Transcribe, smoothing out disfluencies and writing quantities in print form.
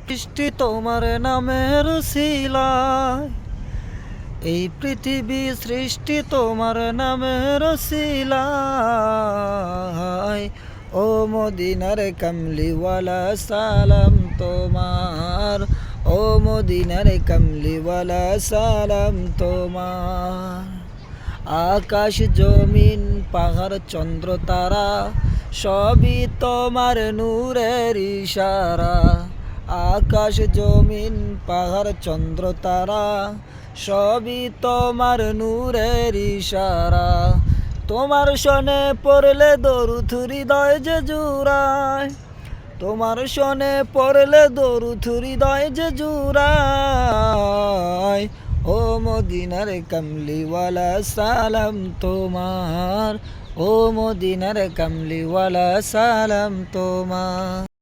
সৃষ্টি তোমার নামের উসিলায়, এই পৃথিবী সৃষ্টি তোমার নামের উসিলায়। ও মদিনার কামলিওয়ালা সালাম তোমার, ও মদিনার কামলিওয়ালা সালাম তোমার। আকাশ জমিন পাহাড় চন্দ্র তারা সবই তোমার নূরের ইশারা। আকাশ জমিন পাহাড় চন্দ্র তারা সবই তোমার নূরের ইশারা। তোমার শনে পড়লে দরুদ হৃদয় যে জুড়ায়, তোমার শনে পড়লে দরুদ হৃদয় যে জুড়ায়। ও মদিনার কামলিওয়ালা সালাম তোমার, ও মদিনার কামলিওয়ালা সালাম তোমার।